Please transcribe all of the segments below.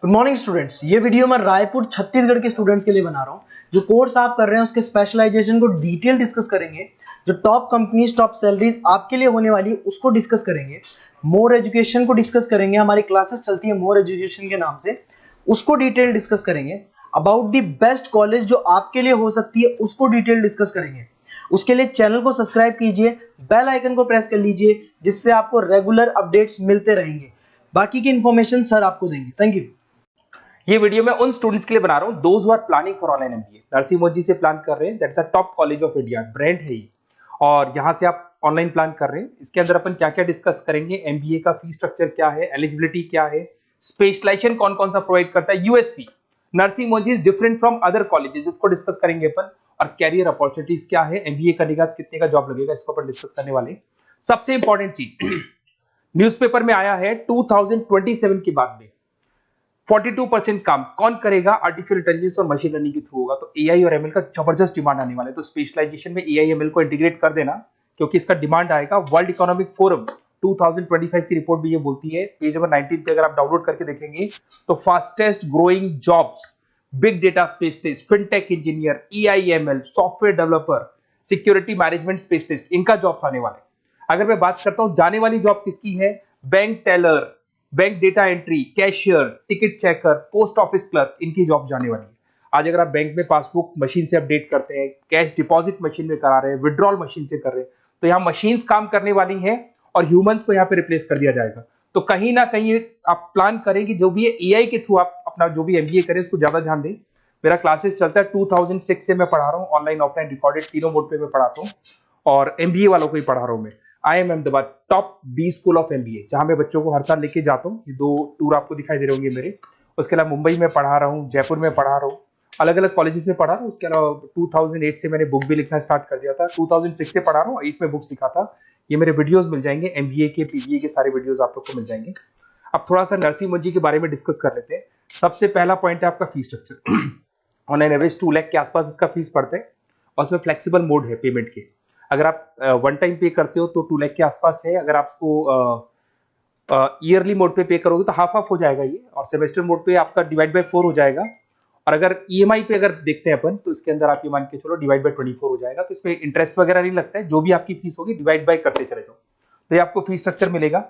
Good morning students. ये video मैं रायपुर छत्तीसगढ़ के स्टूडेंट्स के लिए बना रहा हूँ। जो कोर्स आप कर रहे हैं उसके स्पेशलाइजेशन को डिटेल डिस्कस करेंगे। जो टॉप कंपनीज टॉप सैलरीज आपके लिए होने वाली है उसको डिस्कस करेंगे। मोर एजुकेशन को डिस्कस करेंगे। हमारी क्लासेस चलती है मोर एजुकेशन के नाम से, उसको डिटेल डिस्कस करेंगे। अबाउट द बेस्ट कॉलेज जो आपके लिए हो सकती है उसको डिटेल डिस्कस करेंगे। उसके लिए चैनल को सब्सक्राइब कीजिए, बेल आइकन को प्रेस कर लीजिए, जिससे आपको रेगुलर अपडेट्स मिलते रहेंगे। बाकी की इंफॉर्मेशन सर आपको देंगे। Thank you. ये वीडियो मैं उन स्टूडेंट्स के लिए बना रहा हूं those who are planning for online MBA. Narsingh Modi से प्लान कर रहे हैं, that's a top college of India, brand है ये, और यहां से आप ऑनलाइन प्लान कर रहे हैं। इसके अंदर अपन क्या क्या डिस्कस करेंगे, एमबीए का फी स्ट्रक्चर क्या है, एलिजिबिलिटी क्या है, स्पेशलाइजेशन कौन कौन सा प्रोवाइड करता है, USP Narsingh Modi is different from other colleges, इसको डिस्कस करेंगे अपन। और कैरियर अपॉर्चुनिटीज क्या है, एमबीए करने के बाद कितने का जॉब लगेगा, इसको अपन डिस्कस करने वाले। सबसे इंपॉर्टेंट चीज न्यूज़पेपर में आया है 2027 के बाद में 42% काम कौन करेगा, आर्टिफिशियल इंटेलिजेंस और मशीन लर्निंग के थ्रू होगा। तो एआई और एमएल का जबरदस्त डिमांड आने वाला है। तो स्पेशलाइजेशन में एआई एमएल को इंटीग्रेट कर देना, क्योंकि इसका डिमांड आएगा। वर्ल्ड इकोनॉमिक फोरम 2025 की रिपोर्ट भी ये बोलती है, पेज नंबर 19 पे अगर आप डाउनलोड करके देखेंगे तो fastest growing jobs big data specialist, fintech engineer, AIML, software developer, security management specialist, इनका जॉब्स आने वाले। अगर मैं बात करता हूं जाने वाली जॉब किसकी है, bank teller, bank data entry, cashier, ticket checker, post office clerk, इनकी जॉब जाने वाली है। आज अगर आप बैंक में पासबुक मशीन से अपडेट करते हैं, कैश डिपॉजिट मशीन में करा रहे हैं, विड्रॉल मशीन से कर रहे हैं, तो यहाँ मशीन्स काम करने वाली हैं और ह्यूमंस को यहाँ पे रिप्लेस कर दिया जाएगा। तो कहीं ना कहीं आप प्लान करें कि जो भी एआई के थ्रू आप अपना जो भी एमबीए करें उसको ज्यादा ध्यान दें। मेरा क्लासेस चलता है 2006 से मैं पढ़ा रहा हूँ, ऑनलाइन ऑफलाइन रिकॉर्डेड तीनों मोड पे मैं पढ़ाता हूँ, और एमबीए वालों को ही पढ़ा रहा हूँ मैं। IIM Ahmedabad top B school of MBA, जहां मैं बच्चों को हर साल लेके जाता हूँ। ये 2 टूर आपको दिखाई दे रहे होंगे मेरे। उसके अलावा मुंबई में पढ़ा रहा हूँ, जयपुर में पढ़ा रहा हूँ, अलग अलग कॉलेजेस में पढ़ा रहा हूँ। उसके अलावा 2008 से मैंने बुक भी लिखना स्टार्ट कर दिया था, 2006 से पढ़ा रहा हूँ, 8 में बुक्स लिखा था। ये मेरे वीडियोस मिल जाएंगे, एमबीए के पीबीए के सारे वीडियोस आप लोग को मिल जाएंगे। अब थोड़ा सा नरसिंह मोदी के बारे में डिस्कस कर लेते हैं। सबसे पहला पॉइंट है आपका fee structure. On an average 2 lakh के आसपास इसका फीस पड़ता है, और उसमें फ्लेक्सिबल मोड है पेमेंट के। अगर आप वन टाइम पे करते हो तो 2 लाख के आसपास है। अगर आप इसको ईयरली मोड पे करोगे तो हाफ ऑफ हो जाएगा ये, और सेमेस्टर मोड पे आपका डिवाइड बाय 4 हो जाएगा। और अगर ईएमआई पे अगर देखते हैं अपन, तो इसके अंदर आप ये मान के चलो डिवाइड बाय 24 हो जाएगा। तो इसमें इंटरेस्ट वगैरह नहीं लगता है, जो भी आपकी फीस होगी डिवाइड बाय करते चले जाओ, तो ये आपको फीस स्ट्रक्चर मिलेगा।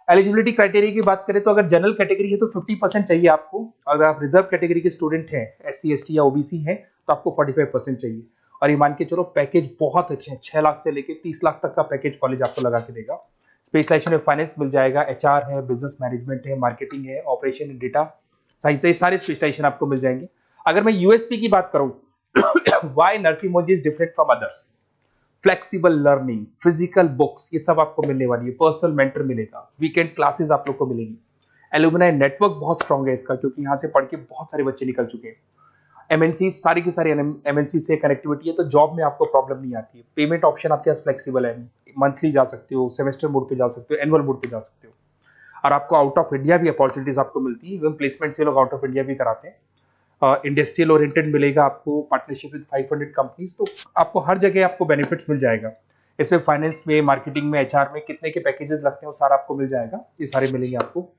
एलिजिबिलिटी क्राइटेरिया की बात करें तो अगर जनरल कैटेगरी है तो 50% चाहिए आपको। अगर आप रिजर्व कैटेगरी के स्टूडेंट हैं, SC ST या ओबीसी हैं, तो आपको 45% चाहिए। और ये मान के चलो पैकेज बहुत अच्छे हैं, 6 लाख से लेके 30 लाख तक का पैकेज कॉलेज आपको लगा के देगा। स्पेशलाइजेशन में फाइनेंस मिल जाएगा, HR है, बिजनेस मैनेजमेंट है, मार्केटिंग है, ऑपरेशन एंड डेटा साइंस, ये सारे स्पेशलाइजेशन आपको मिल जाएंगे। अगर मैं यूएसपी की बात करूं, why Narsingh Modi is different from others, flexible learning, physical books, ये सब आपको मिलने वाली है। पर्सनल मेंटर मिलेगा, वीकेंड क्लासेस आप लोग को मिलेगी। एलुमनाई नेटवर्क बहुत स्ट्रॉन्ग है इसका, क्योंकि यहाँ से पढ़ के बहुत सारे बच्चे निकल चुके हैं। एमएनसी सारी की सारी एमएनसी से कनेक्टिविटी है, तो जॉब में आपको प्रॉब्लम नहीं आती है। पेमेंट ऑप्शन आपके पास फ्लेक्सिबल है, मंथली जा सकते हो, सेमेस्टर मोड पे जा सकते हो, एनुअल मोड पे जा सकते हो। और आपको आउट ऑफ इंडिया भी अपॉर्चुनिटीज आपको मिलती है, इवन प्लेसमेंट से लोग आउट ऑफ इंडिया भी कराते हैं। इंडस्ट्रियल ओरिएंटेड मिलेगा आपको, पार्टनरशिप विद 500 कंपनीज, तो आपको हर जगह आपको बेनिफिट्स मिल जाएगा। इसमें फाइनेंस में, मार्केटिंग में, HR में कितने के पैकेजेस लगते हैं वो सारा आपको मिल जाएगा, ये सारे मिलेंगे आपको।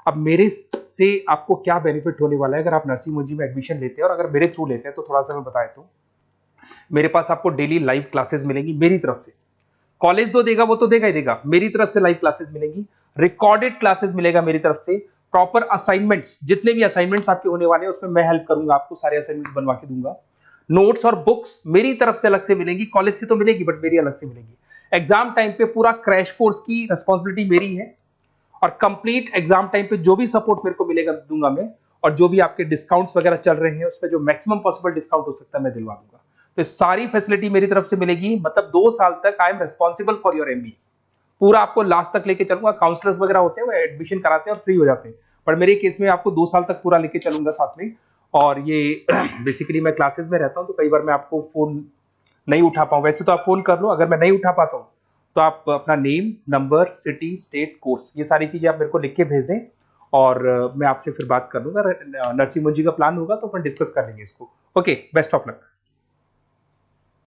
अब मेरे से आपको क्या बेनिफिट होने वाला है अगर आप नरसिंह मोदी में एडमिशन लेते हैं, और अगर मेरे थ्रू लेते हैं तो थोड़ा सा मैं बता देता हूँ। मेरे पास आपको डेली लाइव क्लासेस मिलेंगी मेरी तरफ से। कॉलेज तो देगा, वो तो देगा ही देगा, मेरी तरफ से लाइव क्लासेस मिलेंगी, रिकॉर्डेड क्लासेस मिलेगा मेरी तरफ से, प्रॉपर असाइनमेंट्स, जितने भी असाइनमेंट्स आपके होने वाले हैं उसमें मैं हेल्प करूंगा, आपको सारे असाइनमेंट्स बनवा के दूंगा। नोट्स और बुक्स मेरी तरफ से अलग से मिलेंगी, कॉलेज से तो मिलेगी बट मेरी अलग से मिलेगी। एग्जाम टाइम पे पूरा क्रैश कोर्स की रिस्पॉन्सिबिलिटी मेरी है, और कंप्लीट एग्जाम टाइम पे जो भी सपोर्ट मेरे को मिलेगा दूंगा मैं, और जो भी आपके डिस्काउंट्स वगैरह चल रहे हैं उसमें जो मैक्सिमम पॉसिबल डिस्काउंट हो सकता है मैं दिलवा दूंगा। तो सारी फैसिलिटी मेरी तरफ से मिलेगी, मतलब 2 साल तक I am responsible for your MB. पूरा आपको लास्ट तक लेके चलूंगा। काउंसलर्स वगैरह होते हैं वो एडमिशन कराते हैं और फ्री हो जाते हैं, पर मेरे केस में आपको 2 साल तक पूरा लेके चलूंगा साथ में। और ये बेसिकली मैं क्लासेस में रहता हूं, तो कई बार मैं आपको फोन नहीं उठा पाऊं, वैसे तो आप फोन कर लो, अगर मैं नहीं उठा पाता हूं तो आप अपना name, number, city, state, course, ये सारी चीजें आप मेरे को लिख के भेज दें, और मैं आपसे फिर बात कर लूंगा। नरसिंह मोदी का प्लान होगा तो अपन डिस्कस कर लेंगे इसको। Okay, best of luck.